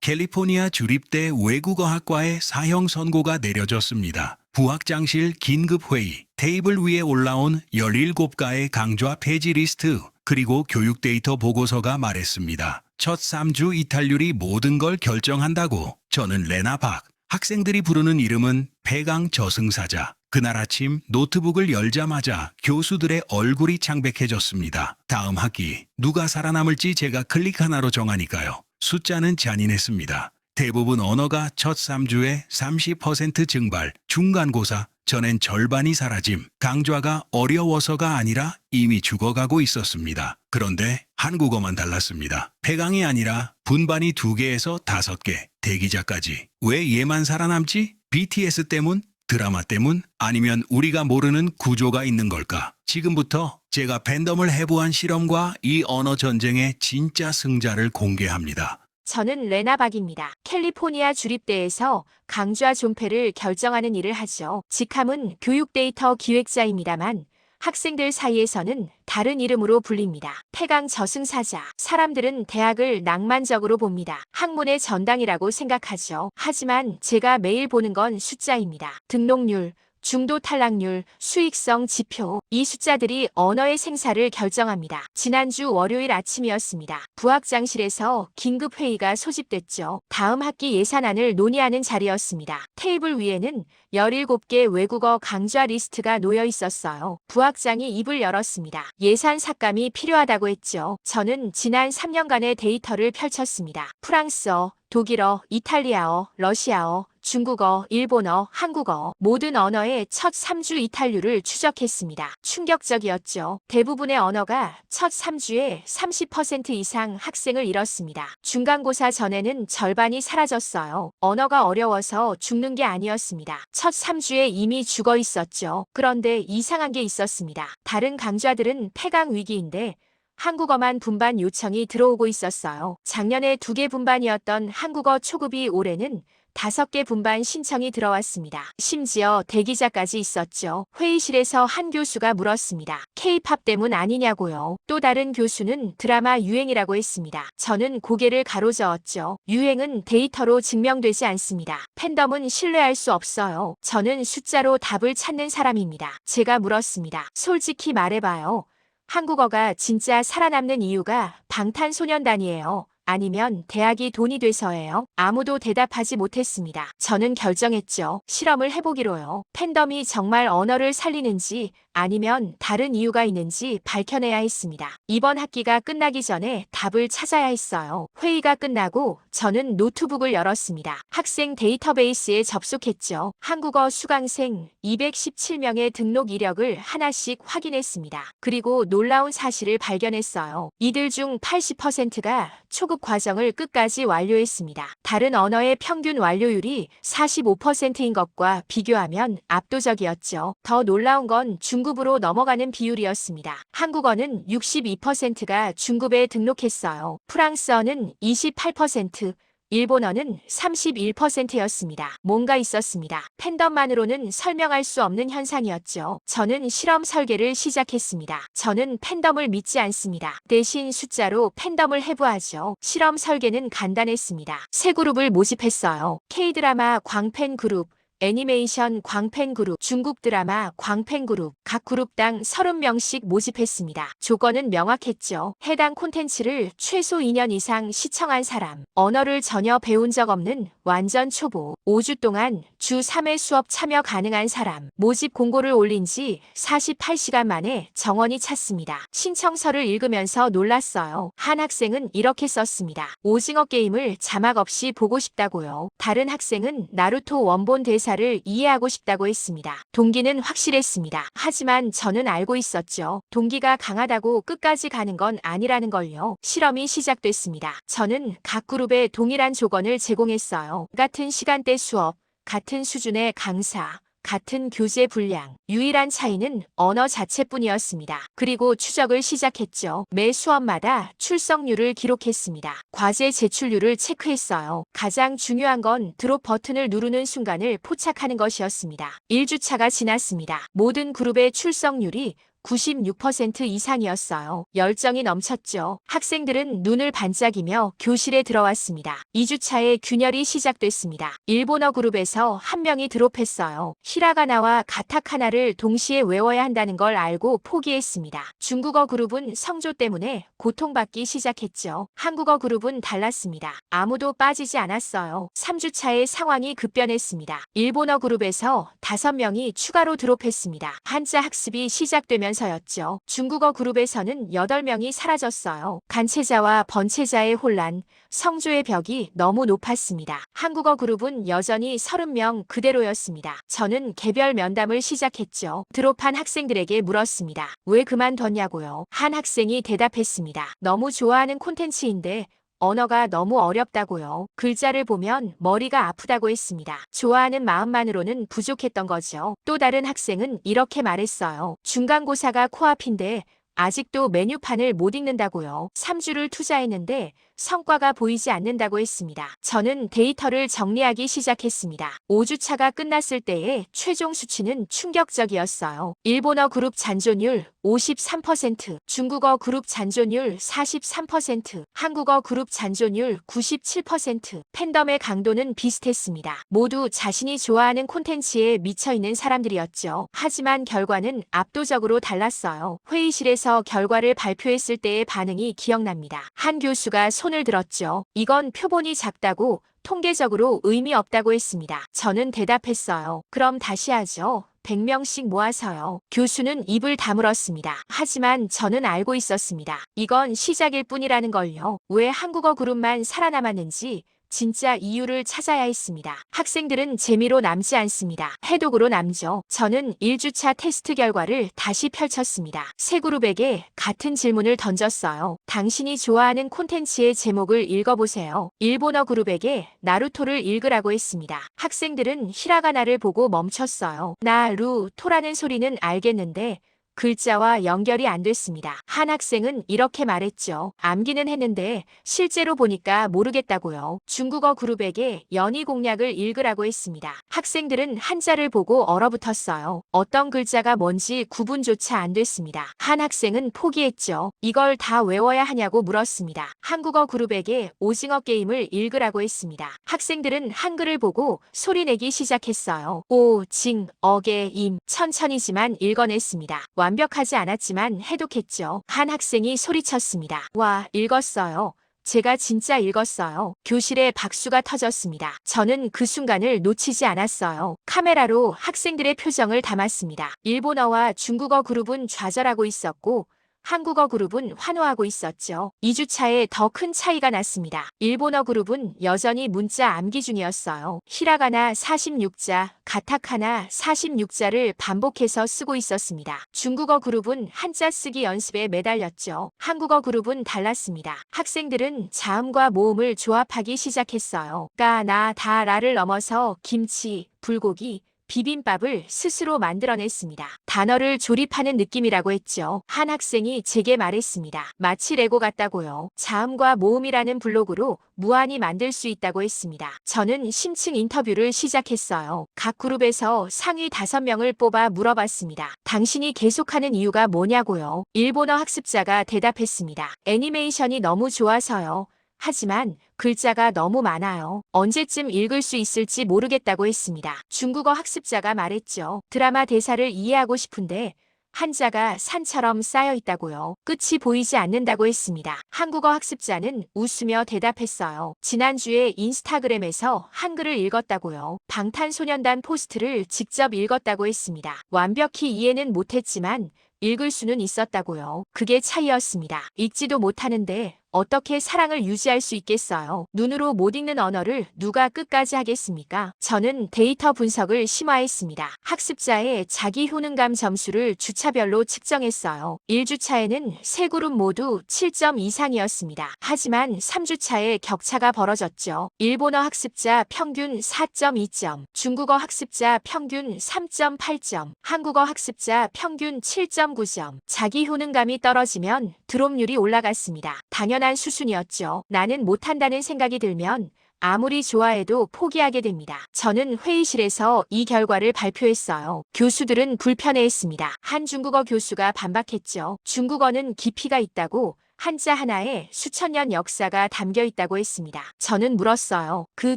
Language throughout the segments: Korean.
캘리포니아 주립대 외국어학과의 사형 선고가 내려졌습니다. 부학장실 긴급회의, 테이블 위에 올라온 17가의 강좌 폐지 리스트, 그리고 교육 데이터 보고서가 말했습니다. 첫 3주 이탈률이 모든 걸 결정한다고. 저는 레나 박. 학생들이 부르는 이름은 폐강 저승사자. 그날 아침 노트북을 열자마자 교수들의 얼굴이 창백해졌습니다. 다음 학기 누가 살아남을지 제가 클릭 하나로 정하니까요. 숫자는 잔인했습니다. 대부분 언어가 첫 3주에 30% 증발, 중간고사, 전엔 절반이 사라짐, 강좌가 어려워서가 아니라 이미 죽어가고 있었습니다. 그런데 한국어만 달랐습니다. 폐강이 아니라 분반이 2개에서 5개, 대기자까지. 왜 얘만 살아남지? BTS 때문? 드라마 때문? 아니면 우리가 모르는 구조가 있는 걸까? 지금부터 제가 팬덤을 해부한 실험과 이 언어 전쟁의 진짜 승자를 공개합니다. 저는 레나 박입니다. 캘리포니아 주립대에서 강좌 존폐를 결정하는 일을 하죠. 직함은 교육 데이터 기획자입니다만 학생들 사이에서는 다른 이름으로 불립니다. 폐강 저승사자. 사람들은 대학을 낭만적으로 봅니다. 학문의 전당이라고 생각하죠. 하지만 제가 매일 보는 건 숫자입니다. 등록률, 중도 탈락률, 수익성 지표. 이 숫자들이 언어의 생사를 결정합니다. 지난주 월요일 아침이었습니다. 부학장실에서 긴급회의가 소집됐죠. 다음 학기 예산안을 논의하는 자리였습니다. 테이블 위에는 17개 외국어 강좌 리스트가 놓여 있었어요. 부학장이 입을 열었습니다. 예산 삭감이 필요하다고 했죠. 저는 지난 3년간의 데이터를 펼쳤습니다. 프랑스어, 독일어, 이탈리아어, 러시아어, 중국어, 일본어, 한국어 모든 언어의 첫 3주 이탈률을 추적했습니다. 충격적이었죠. 대부분의 언어가 첫 3주에 30% 이상 학생을 잃었습니다. 중간고사 전에는 절반이 사라졌어요. 언어가 어려워서 죽는 게 아니었습니다. 첫 3주에 이미 죽어 있었죠. 그런데 이상한 게 있었습니다. 다른 강좌들은 폐강 위기인데 한국어만 분반 요청이 들어오고 있었어요. 작년에 2개 분반이었던 한국어 초급이 올해는 5개 분반 신청이 들어왔습니다. 심지어 대기자까지 있었죠. 회의실에서 한 교수가 물었습니다. K-팝 때문 아니냐고요. 또 다른 교수는 드라마 유행이라고 했습니다. 저는 고개를 가로저었죠. 유행은 데이터로 증명되지 않습니다. 팬덤은 신뢰할 수 없어요. 저는 숫자로 답을 찾는 사람입니다. 제가 물었습니다. 솔직히 말해봐요. 한국어가 진짜 살아남는 이유가 방탄소년단이에요. 아니면 대학이 돈이 돼서예요? 아무도 대답하지 못했습니다. 저는 결정했죠. 실험을 해보기로요. 팬덤이 정말 언어를 살리는지 아니면 다른 이유가 있는지 밝혀내야 했습니다. 이번 학기가 끝나기 전에 답을 찾아야 했어요. 회의가 끝나고 저는 노트북을 열었습니다. 학생 데이터베이스에 접속했죠. 한국어 수강생 217명의 등록 이력을 하나씩 확인했습니다. 그리고 놀라운 사실을 발견했어요. 이들 중 80%가 초급 과정을 끝까지 완료했습니다. 다른 언어의 평균 완료율이 45%인 것과 비교하면 압도적이었죠. 더 놀라운 건 중급으로 넘어가는 비율이었습니다. 한국어는 62%가 중급에 등록했어요. 프랑스어는 28%, 일본어는 31%였습니다. 뭔가 있었습니다. 팬덤만으로는 설명할 수 없는 현상이었죠. 저는 실험 설계를 시작했습니다. 저는 팬덤을 믿지 않습니다. 대신 숫자로 팬덤을 해부하죠. 실험 설계는 간단했습니다. 세 그룹을 모집했어요. K-드라마 광팬 그룹, 애니메이션 광팬 그룹, 중국 드라마 광팬 그룹, 각 그룹당 30명씩 모집했습니다. 조건은 명확했죠. 해당 콘텐츠를 최소 2년 이상 시청한 사람, 언어를 전혀 배운 적 없는 완전 초보, 5주 동안 주 3회 수업 참여 가능한 사람, 모집 공고를 올린 지 48시간 만에 정원이 찼습니다. 신청서를 읽으면서 놀랐어요. 한 학생은 이렇게 썼습니다. 오징어 게임을 자막 없이 보고 싶다고요. 다른 학생은 나루토 원본 대사를 이해하고 싶다고 했습니다. 동기는 확실했습니다. 하지만 저는 알고 있었죠. 동기가 강하다고 끝까지 가는 건 아니라는 걸요. 실험이 시작됐습니다. 저는 각 그룹에 동일한 조건을 제공했어요. 같은 시간대 수업, 같은 수준의 강사, 같은 교재 분량. 유일한 차이는 언어 자체뿐이었습니다. 그리고 추적을 시작했죠. 매 수업마다 출석률을 기록했습니다. 과제 제출률을 체크했어요. 가장 중요한 건 드롭 버튼을 누르는 순간을 포착하는 것이었습니다. 1주차가 지났습니다. 모든 그룹의 출석률이 96% 이상이었어요. 열정이 넘쳤죠. 학생들은 눈을 반짝이며 교실에 들어왔습니다. 2주차의 균열이 시작됐습니다. 일본어 그룹에서 한 명이 드롭했어요. 히라가나와 가타카나를 동시에 외워야 한다는 걸 알고 포기했습니다. 중국어 그룹은 성조 때문에 고통받기 시작했죠. 한국어 그룹은 달랐습니다. 아무도 빠지지 않았어요. 3주차의 상황이 급변했습니다. 일본어 그룹에서 5명이 추가로 드롭했습니다. 한자 학습이 시작되면서였죠. 중국어 그룹에서는 8명이 사라졌어요. 간체자와 번체자의 혼란, 성조의 벽이 너무 높았습니다. 한국어 그룹은 여전히 30명 그대로였습니다. 저는 개별 면담을 시작했죠. 드롭한 학생들에게 물었습니다. 왜 그만뒀냐고요? 한 학생이 대답했습니다. 너무 좋아하는 콘텐츠인데 언어가 너무 어렵다고요. 글자를 보면 머리가 아프다고 했습니다. 좋아하는 마음만으로는 부족했던 거죠. 또 다른 학생은 이렇게 말했어요. 중간고사가 코앞인데 아직도 메뉴판을 못 읽는다고요. 3주를 투자했는데 성과가 보이지 않는다고 했습니다. 저는 데이터를 정리하기 시작했습니다. 5주차가 끝났을 때의 최종 수치는 충격적이었어요. 일본어 그룹 잔존율 53%, 중국어 그룹 잔존율 43%, 한국어 그룹 잔존율 97%, 팬덤의 강도는 비슷했습니다. 모두 자신이 좋아하는 콘텐츠에 미쳐있는 사람들이었죠. 하지만 결과는 압도적으로 달랐어요. 회의실에서 결과를 발표했을 때의 반응이 기억납니다. 한 교수가 손을 들었죠. 이건 표본이 작다고 통계적으로 의미 없다고 했습니다. 저는 대답했어요. 그럼 다시 하죠. 100명씩 모아서요. 교수는 입을 다물었습니다. 하지만 저는 알고 있었습니다. 이건 시작일 뿐이라는 걸요. 왜 한국어 그룹만 살아남았는지 진짜 이유를 찾아야 했습니다. 학생들은 재미로 남지 않습니다. 해독으로 남죠. 저는 1주차 테스트 결과를 다시 펼쳤습니다. 세 그룹에게 같은 질문을 던졌어요. 당신이 좋아하는 콘텐츠의 제목을 읽어보세요. 일본어 그룹에게 나루토를 읽으라고 했습니다. 학생들은 히라가나를 보고 멈췄어요. 나루토라는 소리는 알겠는데 글자와 연결이 안 됐습니다. 한 학생은 이렇게 말했죠. 암기는 했는데 실제로 보니까 모르겠다고요. 중국어 그룹에게 연희 공략을 읽으라고 했습니다. 학생들은 한자를 보고 얼어붙었어요. 어떤 글자가 뭔지 구분조차 안 됐습니다. 한 학생은 포기했죠. 이걸 다 외워야 하냐고 물었습니다. 한국어 그룹에게 오징어 게임을 읽으라고 했습니다. 학생들은 한글을 보고 소리내기 시작했어요. 오징어게임 천천히지만 읽어냈습니다. 완벽하지 않았지만 해독했죠. 한 학생이 소리쳤습니다. 와, 읽었어요. 제가 진짜 읽었어요. 교실에 박수가 터졌습니다. 저는 그 순간을 놓치지 않았어요. 카메라로 학생들의 표정을 담았습니다. 일본어와 중국어 그룹은 좌절하고 있었고 한국어 그룹은 환호하고 있었죠. 2주차에 더 큰 차이가 났습니다. 일본어 그룹은 여전히 문자 암기 중이었어요. 히라가나 46자, 가타카나 46자를 반복해서 쓰고 있었습니다. 중국어 그룹은 한자 쓰기 연습에 매달렸죠. 한국어 그룹은 달랐습니다. 학생들은 자음과 모음을 조합하기 시작했어요. 까, 나, 다, 라를 넘어서 김치, 불고기, 비빔밥을 스스로 만들어냈습니다. 단어를 조립하는 느낌이라고 했죠. 한 학생이 제게 말했습니다. 마치 레고 같다고요. 자음과 모음이라는 블록으로 무한히 만들 수 있다고 했습니다. 저는 심층 인터뷰를 시작했어요. 각 그룹에서 상위 5명을 뽑아 물어봤습니다. 당신이 계속하는 이유가 뭐냐고요. 일본어 학습자가 대답했습니다. 애니메이션이 너무 좋아서요. 하지만 글자가 너무 많아요. 언제쯤 읽을 수 있을지 모르겠다고 했습니다. 중국어 학습자가 말했죠. 드라마 대사를 이해하고 싶은데 한자가 산처럼 쌓여 있다고요. 끝이 보이지 않는다고 했습니다. 한국어 학습자는 웃으며 대답했어요. 지난주에 인스타그램에서 한글을 읽었다고요. 방탄소년단 포스트를 직접 읽었다고 했습니다. 완벽히 이해는 못했지만 읽을 수는 있었다고요. 그게 차이였습니다. 읽지도 못하는데 어떻게 사랑을 유지할 수 있겠어요? 눈으로 못 읽는 언어를 누가 끝까지 하겠습니까? 저는 데이터 분석을 심화했습니다. 학습자의 자기 효능감 점수를 주차별로 측정했어요. 1주차에는 세 그룹 모두 7점 이상이었습니다. 하지만 3주차에 격차가 벌어졌죠. 일본어 학습자 평균 4.2점, 중국어 학습자 평균 3.8점, 한국어 학습자 평균 7.9점. 자기 효능감이 떨어지면 드롭률이 올라갔습니다. 당연한 수순이었죠. 나는 못한다는 생각이 들면 아무리 좋아해도 포기하게 됩니다. 저는 회의실에서 이 결과를 발표했어요. 교수들은 불편해했습니다. 한 중국어 교수가 반박했죠. 중국어는 깊이가 있다고, 한자 하나에 수천 년 역사가 담겨 있다고 했습니다. 저는 물었어요. 그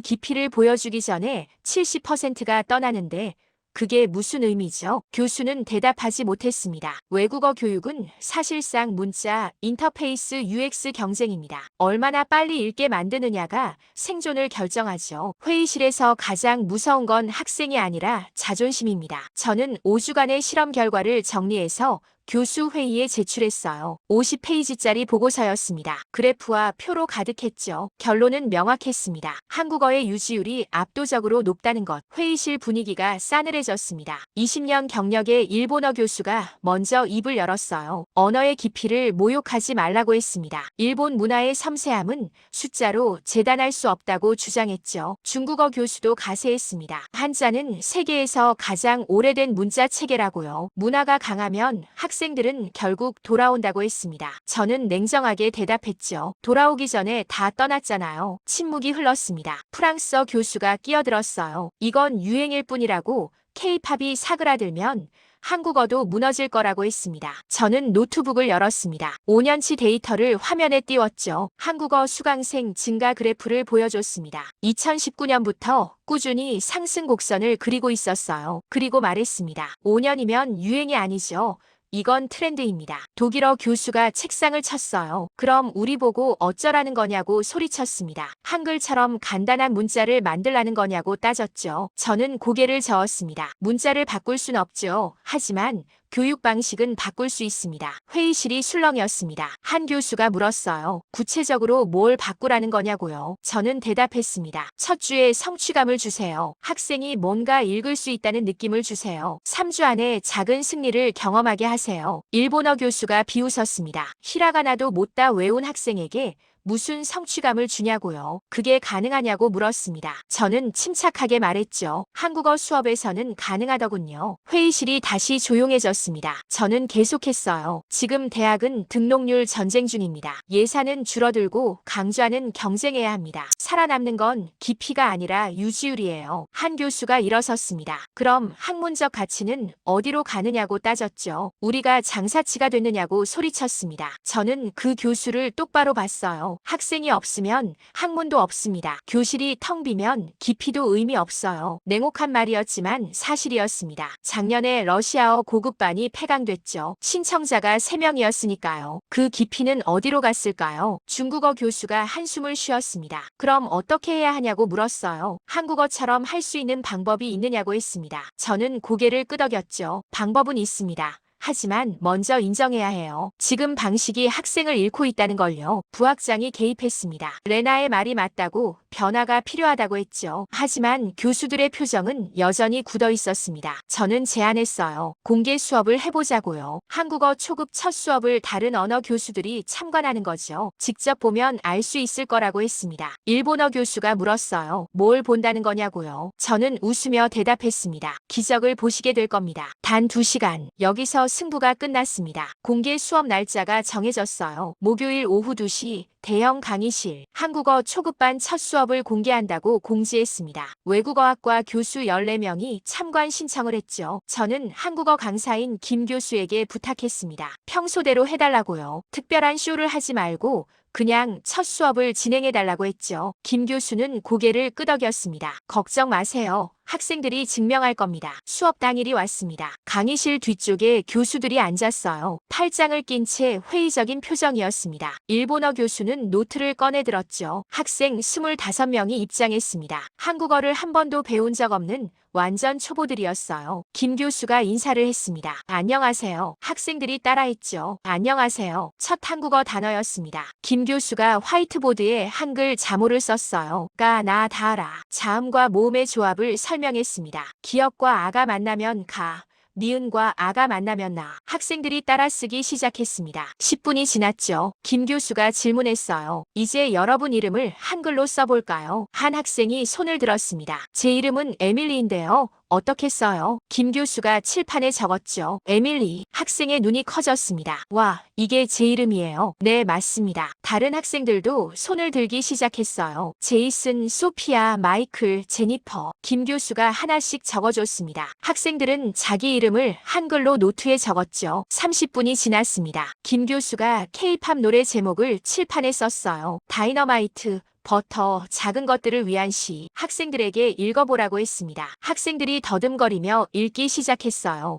깊이를 보여주기 전에 70%가 떠나는데 그게 무슨 의미죠? 교수는 대답하지 못했습니다. 외국어 교육은 사실상 문자, 인터페이스 UX 경쟁입니다. 얼마나 빨리 읽게 만드느냐가 생존을 결정하죠. 회의실에서 가장 무서운 건 학생이 아니라 자존심입니다. 저는 5주간의 실험 결과를 정리해서 교수 회의에 제출했어요. 50페이지짜리 보고서였습니다. 그래프와 표로 가득했죠. 결론은 명확했습니다. 한국어의 유지율이 압도적으로 높다는 것. 회의실 분위기가 싸늘해졌습니다. 20년 경력의 일본어 교수가 먼저 입을 열었어요. 언어의 깊이를 모욕하지 말라고 했습니다. 일본 문화의 섬세함은 숫자로 재단할 수 없다고 주장했죠. 중국어 교수도 가세했습니다. 한자는 세계에서 가장 오래된 문자 체계라고요. 문화가 강하면 학생들은 결국 돌아온다고 했습니다. 저는 냉정하게 대답했죠. 돌아오기 전에 다 떠났잖아요. 침묵이 흘렀습니다. 프랑스어 교수가 끼어들었어요. 이건 유행일 뿐이라고, K-팝이 사그라들면 한국어도 무너질 거라고 했습니다. 저는 노트북을 열었습니다. 5년치 데이터를 화면에 띄웠죠. 한국어 수강생 증가 그래프를 보여줬습니다. 2019년부터 꾸준히 상승 곡선을 그리고 있었어요. 그리고 말했습니다. 5년이면 유행이 아니죠. 이건 트렌드입니다. 독일어 교수가 책상을 쳤어요. 그럼 우리 보고 어쩌라는 거냐고 소리쳤습니다. 한글처럼 간단한 문자를 만들라는 거냐고 따졌죠. 저는 고개를 저었습니다. 문자를 바꿀 순 없죠. 하지만 교육 방식은 바꿀 수 있습니다. 회의실이 술렁이었습니다. 한 교수가 물었어요. 구체적으로 뭘 바꾸라는 거냐고요. 저는 대답했습니다. 첫 주에 성취감을 주세요. 학생이 뭔가 읽을 수 있다는 느낌을 주세요. 3주 안에 작은 승리를 경험하게 하세요. 일본어 교수가 비웃었습니다. 히라가나도 못 다 외운 학생에게 무슨 성취감을 주냐고요. 그게 가능하냐고 물었습니다. 저는 침착하게 말했죠. 한국어 수업에서는 가능하더군요. 회의실이 다시 조용해졌습니다. 저는 계속했어요. 지금 대학은 등록률 전쟁 중입니다. 예산은 줄어들고 강좌는 경쟁해야 합니다. 살아남는 건 깊이가 아니라 유지율이에요. 한 교수가 일어섰습니다. 그럼 학문적 가치는 어디로 가느냐고 따졌죠. 우리가 장사치가 됐느냐고 소리쳤습니다. 저는 그 교수를 똑바로 봤어요. 학생이 없으면 학문도 없습니다. 교실이 텅 비면 깊이도 의미 없어요. 냉혹한 말이었지만 사실이었습니다. 작년에 러시아어 고급반이 폐강됐죠. 신청자가 3명이었으니까요. 그 깊이는 어디로 갔을까요? 중국어 교수가 한숨을 쉬었습니다. 그럼 어떻게 해야 하냐고 물었어요. 한국어처럼 할 수 있는 방법이 있느냐고 했습니다. 저는 고개를 끄덕였죠. 방법은 있습니다. 하지만 먼저 인정해야 해요. 지금 방식이 학생을 잃고 있다는 걸요. 부학장이 개입했습니다. 레나의 말이 맞다고, 변화가 필요하다고 했죠. 하지만 교수들의 표정은 여전히 굳어 있었습니다. 저는 제안했어요. 공개 수업을 해보자고요. 한국어 초급 첫 수업을 다른 언어 교수들이 참관하는 거죠. 직접 보면 알 수 있을 거라고 했습니다. 일본어 교수가 물었어요. 뭘 본다는 거냐고요. 저는 웃으며 대답했습니다. 기적을 보시게 될 겁니다. 단 2시간. 여기서 승부가 끝났습니다. 공개 수업 날짜가 정해졌어요. 목요일 오후 2시 대형 강의실. 한국어 초급반 첫 수업을 공개한다고 공지했습니다. 외국어학과 교수 14명이 참관 신청을 했죠. 저는 한국어 강사인 김 교수에게 부탁했습니다. 평소대로 해달라고요. 특별한 쇼를 하지 말고 그냥 첫 수업을 진행해달라고 했죠. 김 교수는 고개를 끄덕였습니다. 걱정 마세요. 학생들이 증명할 겁니다. 수업 당일이 왔습니다. 강의실 뒤쪽에 교수들이 앉았어요. 팔짱을 낀 채 회의적인 표정이었습니다. 일본어 교수는 노트를 꺼내 들었죠. 학생 25명이 입장했습니다. 한국어를 한 번도 배운 적 없는 완전 초보들이었어요. 김 교수가 인사를 했습니다. 안녕하세요. 학생들이 따라했죠. 안녕하세요. 첫 한국어 단어였습니다. 김 교수가 화이트보드에 한글 자모를 썼어요. 까, 나, 다라. 자음과 모음의 조합을 설명했습니다. 기역과 아가 만나면 가. 니은과 아가 만나면 나. 학생들이 따라쓰기 시작했습니다. 10분이 지났죠. 김 교수가 질문했어요. 이제 여러분 이름을 한글로 써볼까요? 한 학생이 손을 들었습니다. 제 이름은 에밀리인데요. 어떻게 써요? 김 교수가 칠판에 적었죠. 에밀리. 학생의 눈이 커졌습니다. 와, 이게 제 이름이에요. 네, 맞습니다. 다른 학생들도 손을 들기 시작했어요. 제이슨, 소피아, 마이클, 제니퍼. 김 교수가 하나씩 적어줬습니다. 학생들은 자기 이름을 한글로 노트에 적었죠. 30분이 지났습니다. 김 교수가 K-팝 노래 제목을 칠판에 썼어요. 다이너마이트, 버터, 작은 것들을 위한 시, 학생들에게 읽어보라고 했습니다. 학생들이 더듬거리며 읽기 시작했어요.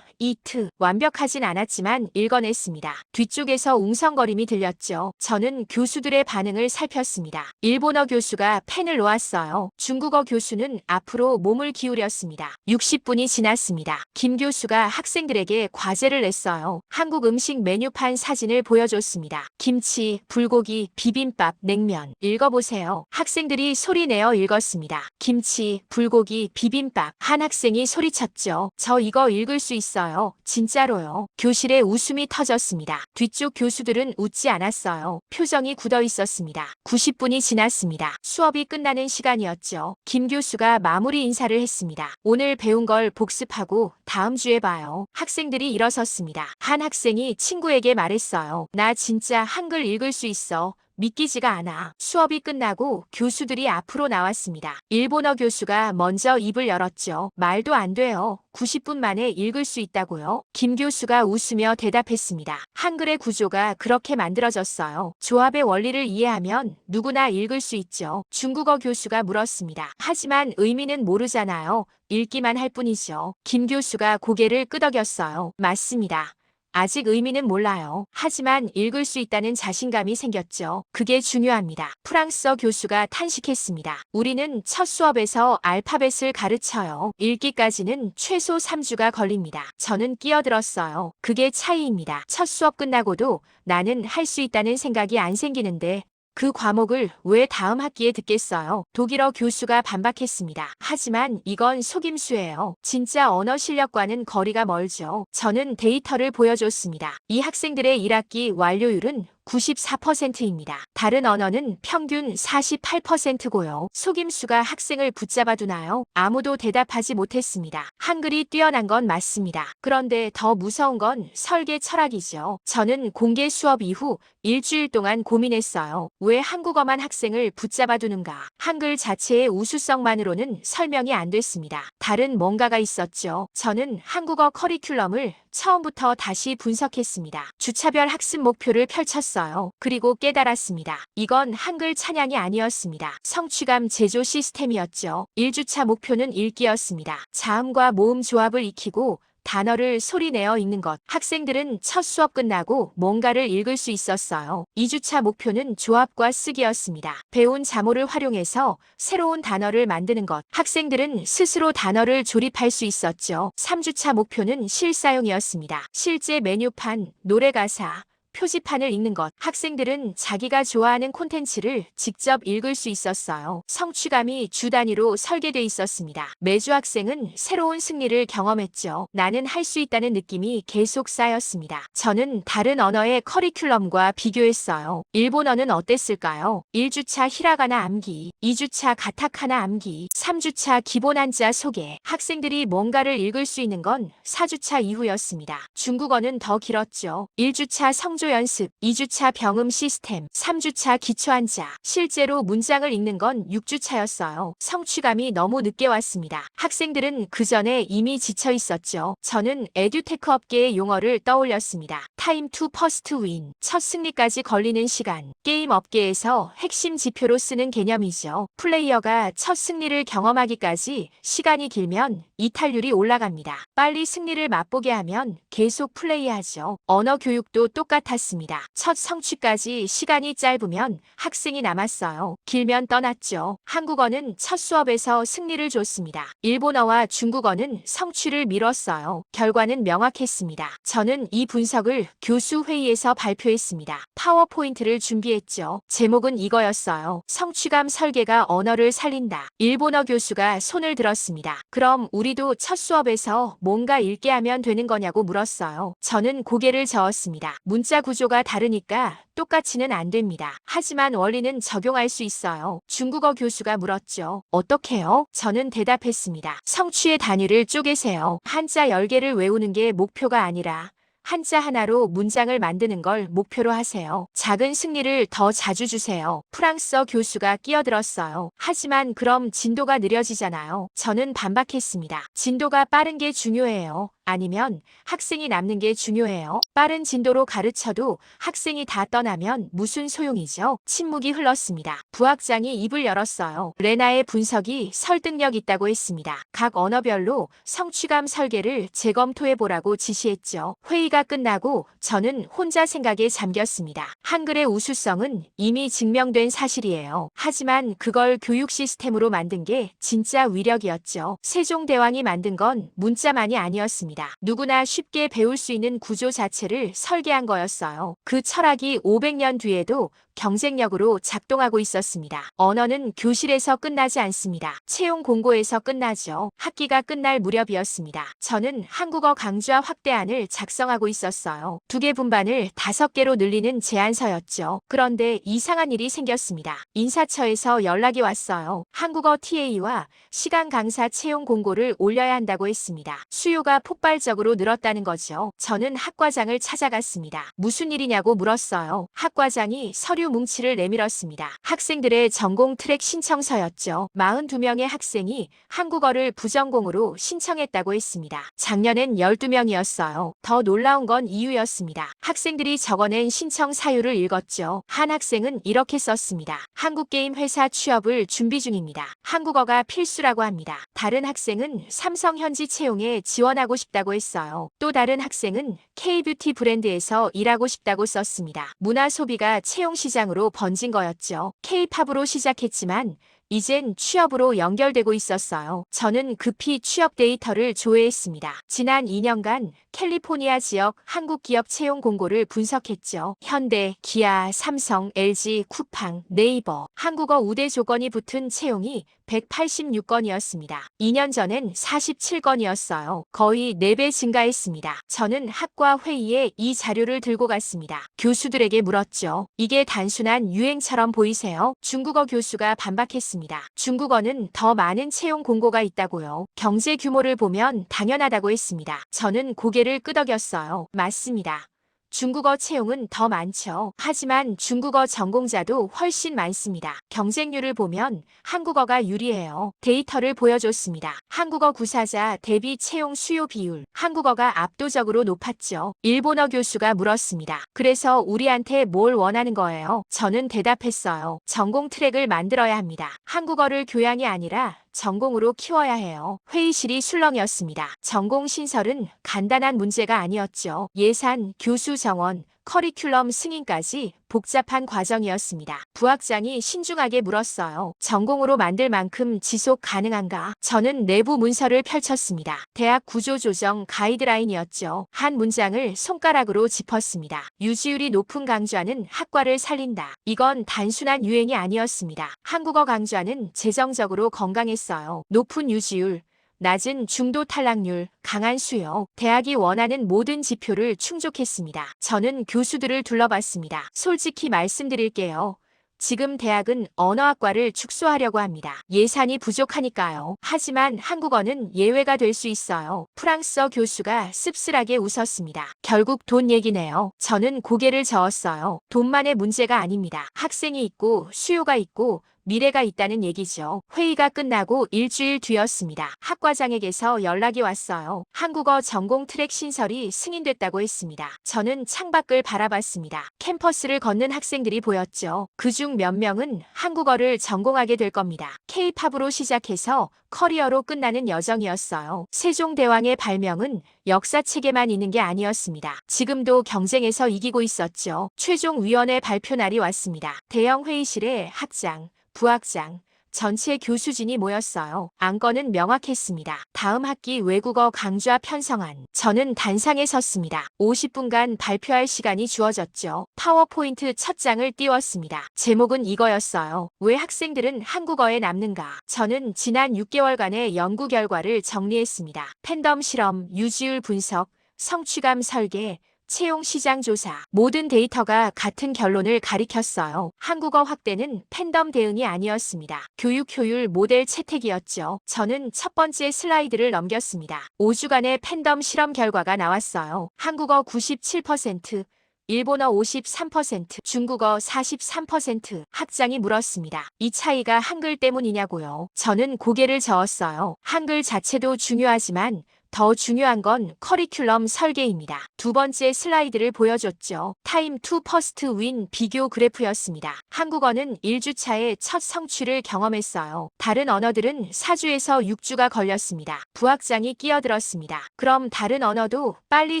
이트. 완벽하진 않았지만 읽어냈습니다. 뒤쪽에서 웅성거림이 들렸죠. 저는 교수들의 반응을 살폈습니다. 일본어 교수가 펜을 놓았어요. 중국어 교수는 앞으로 몸을 기울였습니다. 60분이 지났습니다. 김 교수가 학생들에게 과제를 냈어요. 한국 음식 메뉴판 사진을 보여줬습니다. 김치, 불고기, 비빔밥, 냉면. 읽어보세요. 학생들이 소리내어 읽었습니다. 김치, 불고기, 비빔밥. 한 학생이 소리쳤죠. 저 이거 읽을 수 있어요. 진짜로요. 교실에 웃음이 터졌습니다. 뒤쪽 교수들은 웃지 않았어요. 표정이 굳어 있었습니다. 90분이 지났습니다. 수업이 끝나는 시간이었죠. 김 교수가 마무리 인사를 했습니다. 오늘 배운 걸 복습하고 다음 주에 봐요. 학생들이 일어섰습니다. 한 학생이 친구에게 말했어요. 나 진짜 한글 읽을 수 있어. 믿기지가 않아. 수업이 끝나고 교수들이 앞으로 나왔습니다. 일본어 교수가 먼저 입을 열었죠. 말도 안 돼요. 90분 만에 읽을 수 있다고요? 김 교수가 웃으며 대답했습니다. 한글의 구조가 그렇게 만들어졌어요. 조합의 원리를 이해하면 누구나 읽을 수 있죠. 중국어 교수가 물었습니다. 하지만 의미는 모르잖아요. 읽기만 할 뿐이죠. 김 교수가 고개를 끄덕였어요. 맞습니다. 아직 의미는 몰라요. 하지만 읽을 수 있다는 자신감이 생겼죠. 그게 중요합니다. 프랑스어 교수가 탄식했습니다. 우리는 첫 수업에서 알파벳을 가르쳐요. 읽기까지는 최소 3주가 걸립니다. 저는 끼어들었어요. 그게 차이입니다. 첫 수업 끝나고도 나는 할 수 있다는 생각이 안 생기는데 그 과목을 왜 다음 학기에 듣겠어요? 독일어 교수가 반박했습니다. 하지만 이건 속임수예요. 진짜 언어 실력과는 거리가 멀죠. 저는 데이터를 보여줬습니다. 이 학생들의 1학기 완료율은 94%입니다. 다른 언어는 평균 48%고요. 속임수가 학생을 붙잡아두나요? 아무도 대답하지 못했습니다. 한글이 뛰어난 건 맞습니다. 그런데 더 무서운 건 설계 철학이죠. 저는 공개 수업 이후 일주일 동안 고민했어요. 왜 한국어만 학생을 붙잡아두는가? 한글 자체의 우수성만으로는 설명이 안 됐습니다. 다른 뭔가가 있었죠. 저는 한국어 커리큘럼을 처음부터 다시 분석했습니다. 주차별 학습 목표를 펼쳤어요. 그리고 깨달았습니다. 이건 한글 찬양이 아니었습니다. 성취감 제조 시스템이었죠. 1주차 목표는 읽기였습니다. 자음과 모음 조합을 익히고 단어를 소리내어 읽는 것. 학생들은 첫 수업 끝나고 뭔가를 읽을 수 있었어요. 2주차 목표는 조합과 쓰기였습니다. 배운 자모를 활용해서 새로운 단어를 만드는 것. 학생들은 스스로 단어를 조립할 수 있었죠. 3주차 목표는 실사용이었습니다. 실제 메뉴판, 노래 가사, 표지판을 읽는 것. 학생들은 자기가 좋아하는 콘텐츠를 직접 읽을 수 있었어요. 성취감이 주 단위로 설계돼 있었습니다. 매주 학생은 새로운 승리를 경험했죠. 나는 할 수 있다는 느낌이 계속 쌓였습니다. 저는 다른 언어의 커리큘럼과 비교했어요. 일본어는 어땠을까요? 1주차 히라가나 암기, 2주차 가타카나 암기, 3주차 기본 한자 소개. 학생들이 뭔가를 읽을 수 있는 건 4주차 이후였습니다. 중국어는 더 길었죠. 1주차 성조 연습, 2주차 병음 시스템, 3주차 기초 한자. 실제로 문장을 읽는 건 6주차였어요. 성취감이 너무 늦게 왔습니다. 학생들은 그 전에 이미 지쳐 있었죠. 저는 에듀테크 업계의 용어를 떠올렸습니다. 타임 투 퍼스트 윈. 첫 승리까지 걸리는 시간. 게임 업계에서 핵심 지표로 쓰는 개념이죠. 플레이어가 첫 승리를 경험하기까지 시간이 길면 이탈률이 올라갑니다. 빨리 승리를 맛보게 하면 계속 플레이하죠. 언어 교육도 똑같았습니다. 첫 성취까지 시간이 짧으면 학생이 남았어요. 길면 떠났죠. 한국어는 첫 수업에서 승리를 줬습니다. 일본어와 중국어는 성취를 미뤘어요. 결과는 명확했습니다. 저는 이 분석을 교수 회의에서 발표했습니다. 파워포인트를 준비했죠. 제목은 이거였어요. 성취감 설계가 언어를 살린다. 일본어 교수가 손을 들었습니다. 그럼 우리 우리도 첫 수업에서 뭔가 읽게 하면 되는 거냐고 물었어요. 저는 고개를 저었습니다. 문자 구조가 다르니까 똑같이는 안 됩니다. 하지만 원리는 적용할 수 있어요. 중국어 교수가 물었죠. 어떻게요? 저는 대답했습니다. 성취의 단위를 쪼개세요. 한자 10개를 외우는 게 목표가 아니라 한자 하나로 문장을 만드는 걸 목표로 하세요. 작은 승리를 더 자주 주세요. 프랑스어 교수가 끼어들었어요. 하지만 그럼 진도가 느려지잖아요. 저는 반박했습니다. 진도가 빠른 게 중요해요. 아니면 학생이 남는 게 중요해요. 빠른 진도로 가르쳐도 학생이 다 떠나면 무슨 소용이죠? 침묵이 흘렀습니다. 부학장이 입을 열었어요. 레나의 분석이 설득력 있다고 했습니다. 각 언어별로 성취감 설계를 재검토해보라고 지시했죠. 회의가 끝나고 저는 혼자 생각에 잠겼습니다. 한글의 우수성은 이미 증명된 사실이에요. 하지만 그걸 교육 시스템으로 만든 게 진짜 위력이었죠. 세종대왕이 만든 건 문자만이 아니었습니다. 누구나 쉽게 배울 수 있는 구조 자체를 설계한 거였어요. 그 철학이 500년 뒤에도 경쟁력으로 작동하고 있었습니다. 언어는 교실에서 끝나지 않습니다. 채용 공고에서 끝나죠. 학기가 끝날 무렵이었습니다. 저는 한국어 강좌 확대안을 작성하고 있었어요. 2개 분반을 5개로 늘리는 제안서였죠. 그런데 이상한 일이 생겼습니다. 인사처에서 연락이 왔어요. 한국어 TA와 시간 강사 채용 공고를 올려야 한다고 했습니다. 수요가 폭발적으로 늘었다는 거죠. 저는 학과장을 찾아갔습니다. 무슨 일이냐고 물었어요. 학과장이 서류 뭉치를 내밀었습니다. 학생들의 전공 트랙 신청서였죠. 42명의 학생이 한국어를 부전공으로 신청했다고 했습니다. 작년엔 12명이었어요. 더 놀라운 건 이유였습니다. 학생들이 적어낸 신청 사유를 읽었죠. 한 학생은 이렇게 썼습니다. 한국게임 회사 취업을 준비 중입니다. 한국어가 필수라고 합니다. 다른 학생은 삼성 현지 채용에 지원하고 싶다고 했어요. 또 다른 학생은 K뷰티 브랜드에서 일하고 싶다고 썼습니다. 문화 소비가 채용 시장으로 번진 거였죠. K-팝으로 시작했지만 이젠 취업으로 연결되고 있었어요. 저는 급히 취업 데이터를 조회했습니다. 지난 2년간 캘리포니아 지역 한국 기업 채용 공고를 분석했죠. 현대, 기아, 삼성, LG, 쿠팡, 네이버, 한국어 우대 조건이 붙은 채용이 186건이었습니다. 2년 전엔 47건이었어요. 거의 4배 증가했습니다. 저는 학과 회의에 이 자료를 들고 갔습니다. 교수들에게 물었죠. 이게 단순한 유행처럼 보이세요? 중국어 교수가 반박했습니다. 중국어는 더 많은 채용 공고가 있다고요. 경제 규모를 보면 당연하다고 했습니다. 저는 고개를 끄덕였어요. 맞습니다. 중국어 채용은 더 많죠. 하지만 중국어 전공자도 훨씬 많습니다. 경쟁률을 보면 한국어가 유리해요. 데이터를 보여줬습니다. 한국어 구사자 대비 채용 수요 비율. 한국어가 압도적으로 높았죠. 일본어 교수가 물었습니다. 그래서 우리한테 뭘 원하는 거예요? 저는 대답했어요. 전공 트랙을 만들어야 합니다. 한국어를 교양이 아니라 전공으로 키워야 해요. 회의실이 술렁이었습니다. 전공 신설은 간단한 문제가 아니었죠. 예산, 교수 정원, 커리큘럼 승인까지 복잡한 과정이었습니다. 부학장이 신중하게 물었어요. 전공으로 만들 만큼 지속 가능한가? 저는 내부 문서를 펼쳤습니다. 대학 구조조정 가이드라인이었죠. 한 문장을 손가락으로 짚었습니다. 유지율이 높은 강좌는 학과를 살린다. 이건 단순한 유행이 아니었습니다. 한국어 강좌는 재정적으로 건강했어요. 높은 유지율, 낮은 중도 탈락률, 강한 수요, 대학이 원하는 모든 지표를 충족했습니다. 저는 교수들을 둘러봤습니다. 솔직히 말씀드릴게요. 지금 대학은 언어학과를 축소하려고 합니다. 예산이 부족하니까요. 하지만 한국어는 예외가 될 수 있어요. 프랑스어 교수가 씁쓸하게 웃었습니다. 결국 돈 얘기네요. 저는 고개를 저었어요. 돈만의 문제가 아닙니다. 학생이 있고 수요가 있고 미래가 있다는 얘기죠. 회의가 끝나고 일주일 뒤였습니다. 학과장에게서 연락이 왔어요. 한국어 전공 트랙 신설이 승인됐다고 했습니다. 저는 창밖을 바라봤습니다. 캠퍼스를 걷는 학생들이 보였죠. 그중 몇 명은 한국어를 전공하게 될 겁니다. K-팝으로 시작해서 커리어로 끝나는 여정이었어요. 세종대왕의 발명은 역사책에만 있는 게 아니었습니다. 지금도 경쟁에서 이기고 있었죠. 최종위원회 발표 날이 왔습니다. 대형 회의실에 학장, 부학장, 전체 교수진이 모였어요. 안건은 명확했습니다. 다음 학기 외국어 강좌 편성안. 저는 단상에 섰습니다. 50분간 발표할 시간이 주어졌죠. 파워포인트 첫 장을 띄웠습니다. 제목은 이거였어요. 왜 학생들은 한국어에 남는가? 저는 지난 6개월간의 연구 결과를 정리했습니다. 팬덤 실험, 유지율 분석, 성취감 설계, 채용 시장 조사. 모든 데이터가 같은 결론을 가리켰어요. 한국어 확대는 팬덤 대응이 아니었습니다. 교육 효율 모델 채택이었죠. 저는 첫 번째 슬라이드를 넘겼습니다. 5주간의 팬덤 실험 결과가 나왔어요. 한국어 97%, 일본어 53%, 중국어 43%. 학장이 물었습니다. 이 차이가 한글 때문이냐고요. 저는 고개를 저었어요. 한글 자체도 중요하지만 더 중요한 건 커리큘럼 설계입니다. 두 번째 슬라이드를 보여줬죠. 타임 투 퍼스트 윈 비교 그래프였습니다. 한국어는 1주차에 첫 성취를 경험했어요. 다른 언어들은 4주에서 6주가 걸렸습니다. 부학장이 끼어들었습니다. 그럼 다른 언어도 빨리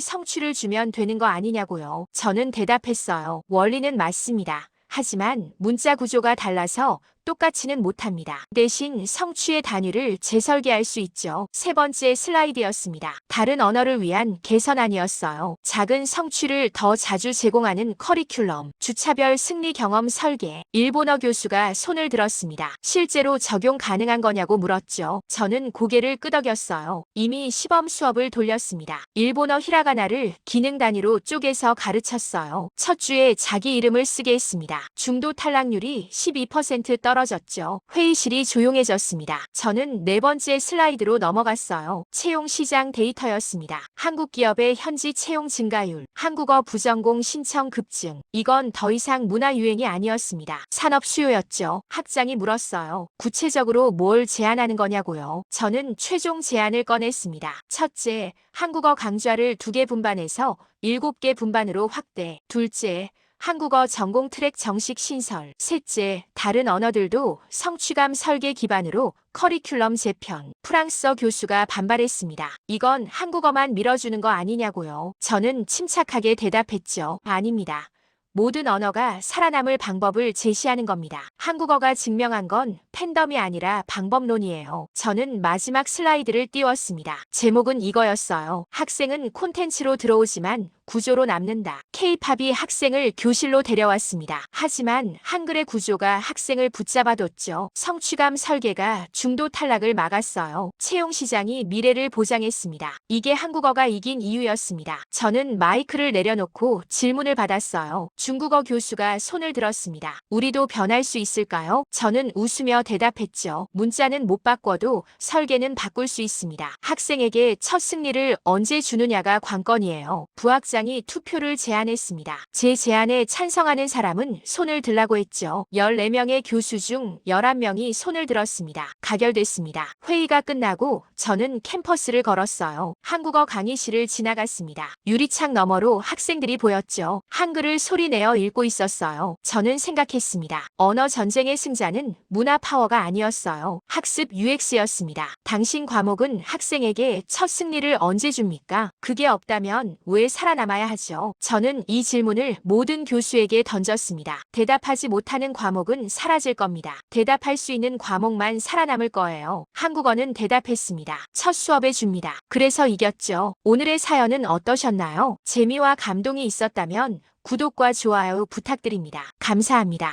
성취를 주면 되는 거 아니냐고요. 저는 대답했어요. 원리는 맞습니다. 하지만 문자 구조가 달라서 똑같이는 못합니다. 대신 성취의 단위를 재설계할 수 있죠. 세 번째 슬라이드였습니다. 다른 언어를 위한 개선안이었어요. 작은 성취를 더 자주 제공하는 커리큘럼, 주차별 승리 경험 설계. 일본어 교수가 손을 들었습니다. 실제로 적용 가능한 거냐고 물었죠. 저는 고개를 끄덕였어요. 이미 시범 수업을 돌렸습니다. 일본어 히라가나를 기능 단위로 쪼개서 가르쳤어요. 첫 주에 자기 이름을 쓰게 했습니다. 중도 탈락률이 12% 떨어졌죠. 회의실이 조용해졌습니다. 저는 네 번째 슬라이드로 넘어갔어요. 채용 시장 데이터였습니다. 한국 기업의 현지 채용 증가율, 한국어 부전공 신청 급증. 이건 더 이상 문화 유행이 아니었습니다. 산업 수요였죠. 학장이 물었어요. 구체적으로 뭘 제안하는 거냐고요. 저는 최종 제안을 꺼냈습니다. 첫째, 한국어 강좌를 2개 분반해서 7개 분반으로 확대. 둘째, 한국어 전공 트랙 정식 신설. 셋째, 다른 언어들도 성취감 설계 기반으로 커리큘럼 재편. 프랑스어 교수가 반발했습니다. 이건 한국어만 밀어주는 거 아니냐고요. 저는 침착하게 대답했죠. 아닙니다. 모든 언어가 살아남을 방법을 제시하는 겁니다. 한국어가 증명한 건 팬덤이 아니라 방법론이에요. 저는 마지막 슬라이드를 띄웠습니다. 제목은 이거였어요. 학생은 콘텐츠로 들어오지만 구조로 남는다. K-팝이 학생을 교실로 데려왔습니다. 하지만 한글의 구조가 학생을 붙잡아뒀죠. 성취감 설계가 중도 탈락을 막았어요. 채용 시장이 미래를 보장했습니다. 이게 한국어가 이긴 이유였습니다. 저는 마이크를 내려놓고 질문을 받았어요. 중국어 교수가 손을 들었습니다. 우리도 변할 수 있을까요? 저는 웃으며 대답했죠. 문자는 못 바꿔도 설계는 바꿀 수 있습니다. 학생에게 첫 승리를 언제 주느냐가 관건이에요. 부학장이 투표를 제안했습니다. 제 제안에 찬성하는 사람은 손을 들라고 했죠. 14명의 교수 중 11명이 손을 들었습니다. 가결됐습니다. 회의가 끝나고 저는 캠퍼스를 걸었어요. 한국어 강의실을 지나갔습니다. 유리창 너머로 학생들이 보였죠. 한글을 소리내어 읽고 있었어요. 저는 생각했습니다. 언어 전쟁의 승자는 문화 파워가 아니었어요. 학습 UX였습니다. 당신 과목은 학생에게 첫 승리를 언제 줍니까? 그게 없다면 왜 살아남아야 하죠? 저는 이 질문을 모든 교수에게 던졌습니다. 대답하지 못하는 과목은 사라질 겁니다. 대답할 수 있는 과목만 살아남을 거예요. 한국어는 대답했습니다. 첫 수업에 줍니다. 그래서 이겼죠. 오늘의 사연은 어떠셨나요? 재미와 감동이 있었다면 구독과 좋아요 부탁드립니다. 감사합니다.